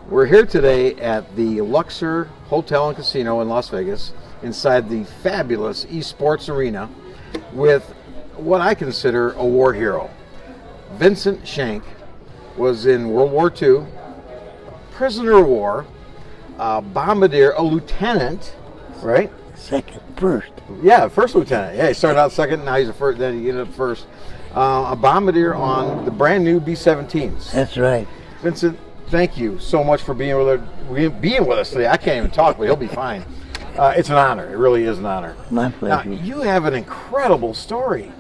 We're here today at the Luxor Hotel and Casino in Las Vegas, inside the fabulous eSports Arena, with what I consider a war hero. Vincent Shank was in World War II, prisoner of war, Bombardier, a lieutenant, right? First. Yeah, first lieutenant. Yeah, he started out second, now he's a first, then he ended up first. A Bombardier on the brand new B-17s. That's right. Vincent, thank you so much for being with us today. I can't even talk, but he'll be fine. It's an honor. It really is an honor. My pleasure. Now, you have an incredible story.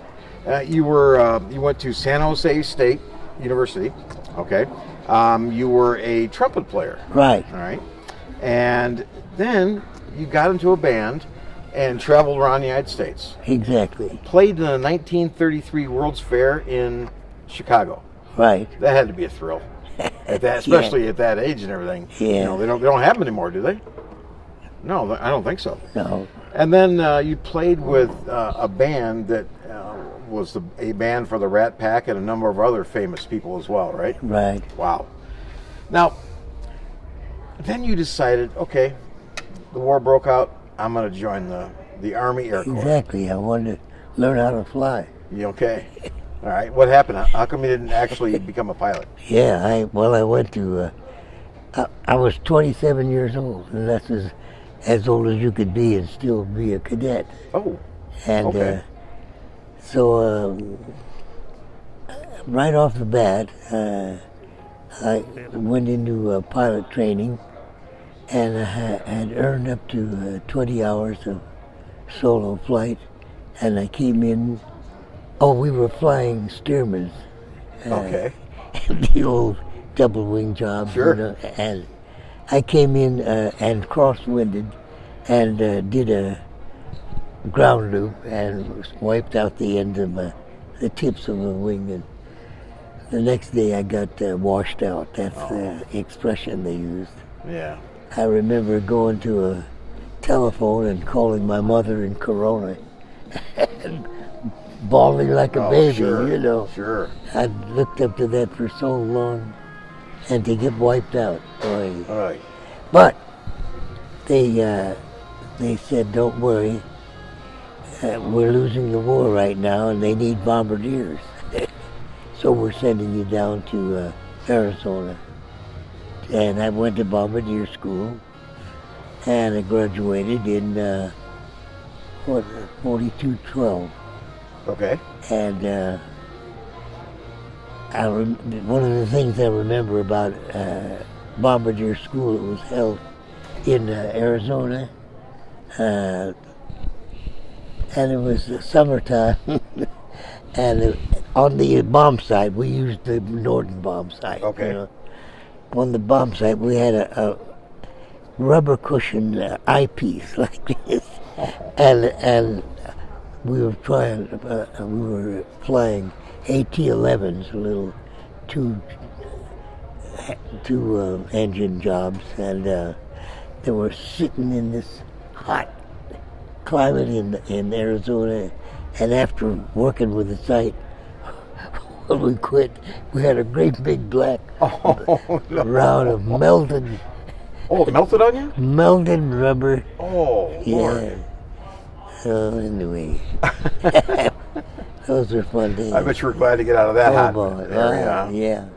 You went to San Jose State University. Okay. You were a trumpet player. Right. All right. And then you got into a band and traveled around the United States. Exactly. Played in the 1933 World's Fair in Chicago. Right. That had to be a thrill. At that, especially at that age and everything. Yeah. You know, they don't have them anymore, do they? No, I don't think so. No. And then you played with a band that was a band for the Rat Pack and a number of other famous people as well, right? Right. Wow. Now, then you decided, okay, the war broke out. I'm going to join the Army Air Corp. Exactly. I wanted to learn how to fly. You okay? All right. What happened? How come you didn't actually become a pilot? Yeah. I went to. I was 27 years old, and that's as old as you could be and still be a cadet. Oh. And okay. So right off the bat, I went into pilot training, and I had earned up to 20 hours of solo flight, and I came in. Oh, we were flying Stearmans. Okay. The old double wing job. Sure. You know, and I came in and crosswinded and did a ground loop and wiped out the end of the tips of the wing. And the next day I got washed out. That's the expression they used. Yeah. I remember going to a telephone and calling my mother in Corona and bawling like a baby, sure, you know. Sure. I looked up to that for so long, and to get wiped out, boy. All right. But they said, don't worry, we're losing the war right now, and they need bombardiers. So we're sending you down to Arizona. And I went to Bombardier school, and I graduated in 42-12. Okay. And one of the things I remember about Bombardier School, it was held in Arizona, and it was summertime, and on the bomb site, we used the Norden bomb site. Okay. You know. On the bomb site, we had a rubber cushion eyepiece like this, and we were flying AT-11s, little two engine jobs, and they were sitting in this hot climate in Arizona. And after working with the site, when we quit, we had a great big black round of melted. Oh, it melted on you? Melted rubber. Oh, yeah. Lord. So anyway, those were fun days. I bet you were glad to get out of that hot area. Yeah.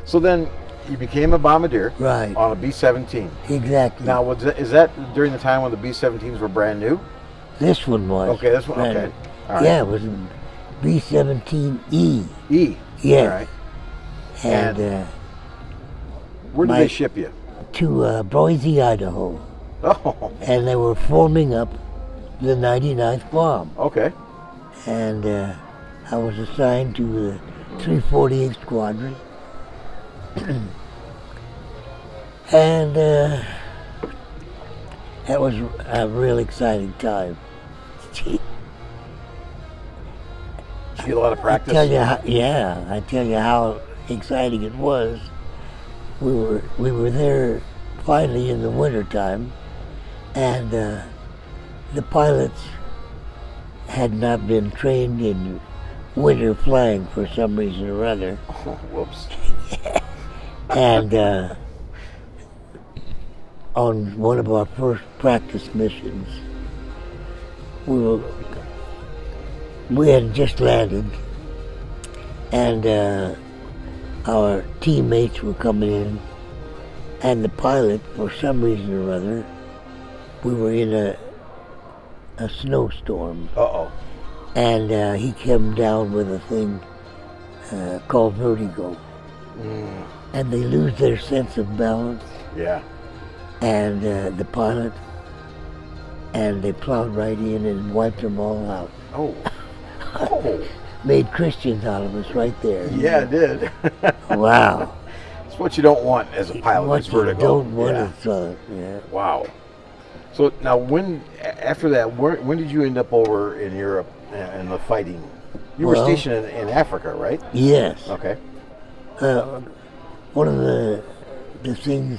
So then you became a bombardier, right, on a B-17. Exactly. Now, is that during the time when the B-17s were brand new? This one was. Okay, this one. Okay. All right. Yeah, it was B-17E. E. Yeah. All right. And where did they ship you? To Boise, Idaho. Oh. And they were forming up the 99th bomb. Okay. And I was assigned to the 348th Squadron. And that was a real exciting time. Did you get a lot of practice? I tell you how exciting it was. We were there finally in the wintertime, and the pilots had not been trained in winter flying for some reason or other. Oh, whoops. And on one of our first practice missions. We had just landed, and our teammates were coming in, and the pilot, for some reason or other, we were in a snowstorm. Uh-oh. And he came down with a thing called vertigo. And they lose their sense of balance. Yeah. And the pilot, and they plowed right in and wiped them all out. Oh. Oh. Made Christians out of us right there. Yeah, it did. Wow. It's what you don't want as a pilot. What is you vertigo. don't want Yeah. is yeah. Wow. So now, after that, when did you end up over in Europe and the fighting? You were stationed in Africa, right? Yes. Okay. One of the things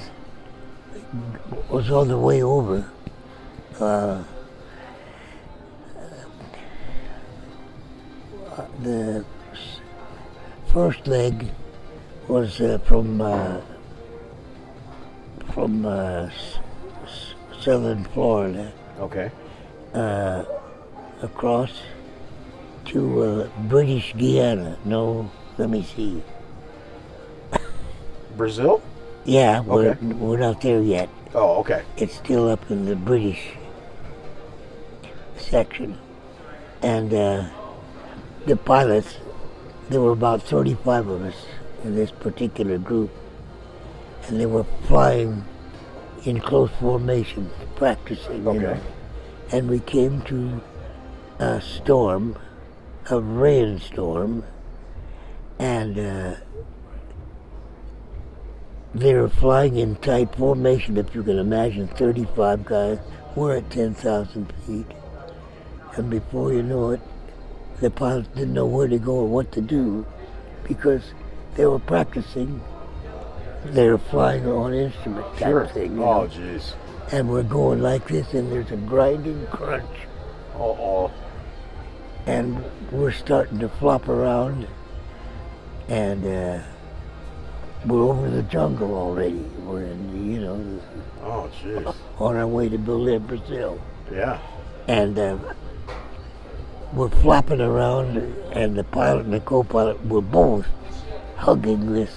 was on the way over. The first leg was from southern Florida. Okay. Across to British Guiana. No, let me see. Brazil? Yeah, Okay. we're not there yet. Oh, okay. It's still up in the British section. And the pilots, there were about 35 of us in this particular group, and they were flying in close formation, practicing. Okay. You know. And we came to a storm, a rainstorm, and they were flying in tight formation, if you can imagine, 35 guys. We're at 10,000 feet. And before you know it, the pilots didn't know where to go or what to do because they were practicing. They were flying on instrument type thing. You Oh, know? jeez. And we're going like this, and there's a grinding crunch. Oh. And we're starting to flop around, and we're over the jungle already. We're in, Oh, jeez. on our way to Brazil. Yeah. And we're flopping around, and the pilot and the co-pilot were both hugging this.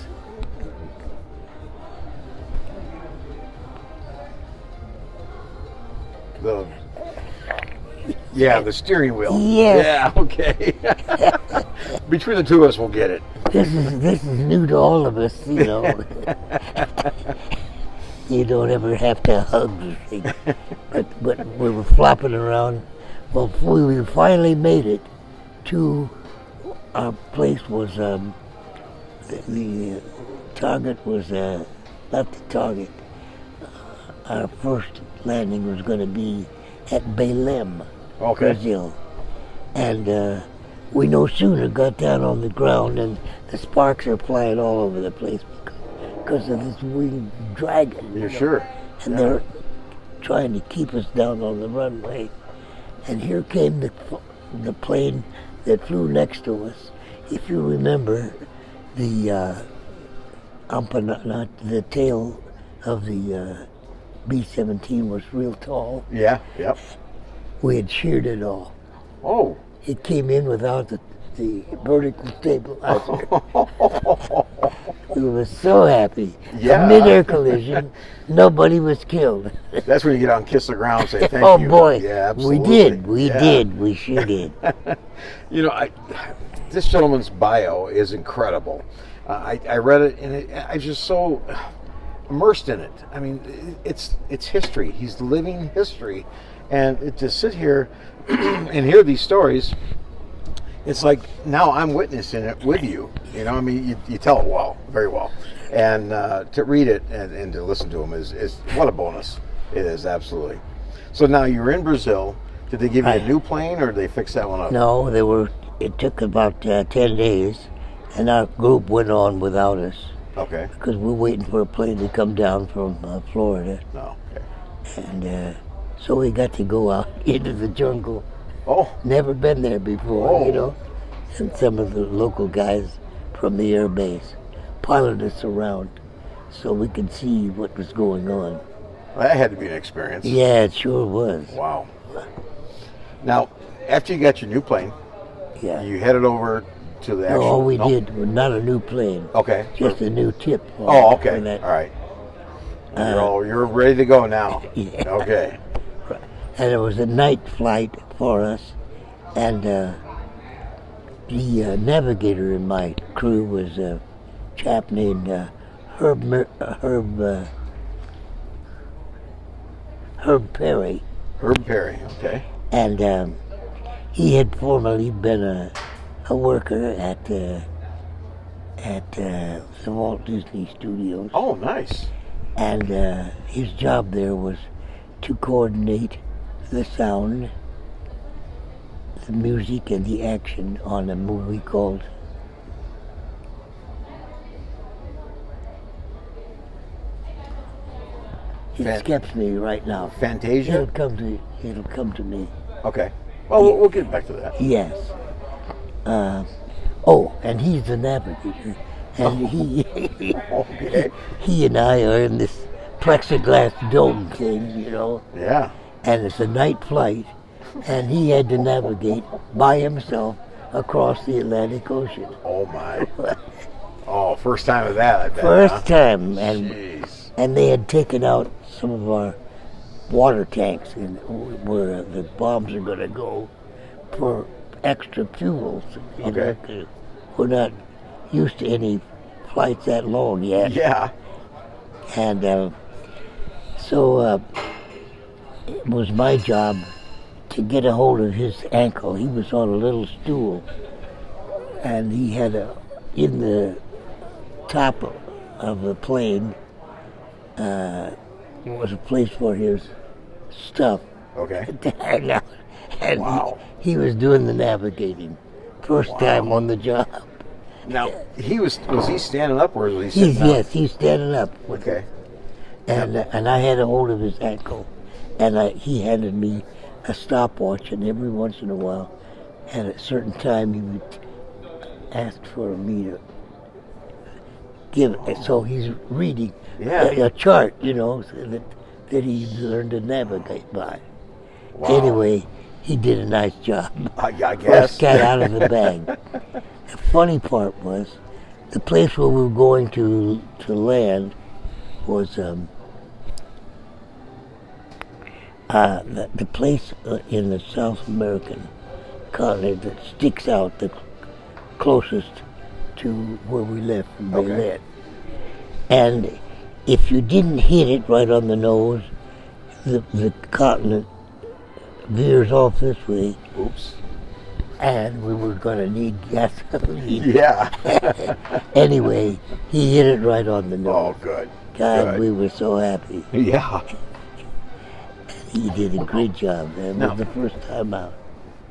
The steering wheel. Yes. Yeah, okay. Between the two of us, we'll get it. This is new to all of us, you know. You don't ever have to hug the thing. But we were flopping around. Well, we finally made it to our place. Was the target was not the target. Our first landing was going to be at Belém, Brazil, and we no sooner got down on the ground and the sparks are flying all over the place because of this winged dragon. You're sure? And they're trying to keep us down on the runway. And here came the plane that flew next to us. If you remember, the tail of the B-17 was real tall. Yeah, yep. We had sheared it all. Oh. It came in without the vertical stabilizer. We were so happy. Yeah. A mid-air collision, nobody was killed. That's when you get out and kiss the ground and say thank you. Oh boy, Yeah, absolutely. we did, we sure did. This gentleman's bio is incredible. I read it and I was just so immersed in it. I mean, it's history. He's living history, and to sit here and hear these stories, it's like now I'm witnessing it with you. I mean, you tell it well, very well, and to read it and to listen to him is what a bonus. It is, absolutely. So now you're in Brazil. Did they give you a new plane, or did they fix that one up? No, it took about 10 days, and our group went on without us. Okay. Because we're waiting for a plane to come down from Florida. No. Okay. And so we got to go out into the jungle. Oh. Never been there before, Oh. And some of the local guys from the air base piloted us around so we could see what was going on. That had to be an experience. Yeah, it sure was. Wow. Now, after you got your new plane, Yeah. you headed over to the No, actual... all we did was not a new plane. Okay. Just a new tip. Oh, okay. for that. All right. You're ready to go now. Yeah. Okay. And it was a night flight for us, and the navigator in my crew was a chap named Herb Perry, Herb Perry, okay. and he had formerly been a worker at the Walt Disney Studios. Oh, nice. And his job there was to coordinate the sound, the music, and the action on a movie called It escapes me right now. Fantasia? It'll come to me. Okay. Well, we'll get back to that. Yes. And he's the navigator, and Okay. he and I are in this plexiglass dome thing, Yeah. and it's a night flight, and he had to navigate by himself across the Atlantic Ocean. Oh, my. Oh, first time of that, I bet. First time, and Jeez. they had taken out some of our water tanks where the bombs are going to go for extra fuels. Okay. 'Cause we're not used to any flights that long yet. Yeah. And so it was my job to get a hold of his ankle. He was on a little stool, and he had in the top of the plane was a place for his stuff Okay. to hang out. And Wow. he was doing the navigating. First time on the job. Now, was he standing up or was he sitting down? Yes, he's standing up. Okay. And I had a hold of his ankle, and he handed me a stopwatch, and every once in a while, at a certain time, he would ask for me to give it. So he's reading a chart, so that he learned to navigate by. Wow. Anyway, he did a nice job. I guess. First cat out of the bag. The funny part was, the place where we were going to land was the place in the South American continent that sticks out the closest to where we left from Berlin. Okay. And if you didn't hit it right on the nose, the continent veers off this way. Oops. And we were going to need gasoline. Yeah. Anyway, he hit it right on the nose. Oh, good. God, Good. we were so happy. Yeah. He did a great job. That was the first time out.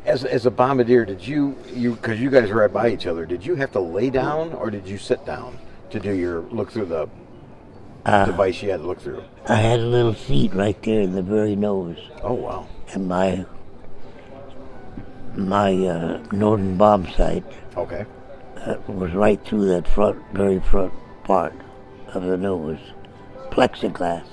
As a bombardier, did you because you guys were right by each other, did you have to lay down or did you sit down to do your look through the device you had to look through? I had a little seat right there in the very nose. Oh, wow. And my northern bomb sight Okay. was right through that very front part of the nose. Plexiglass,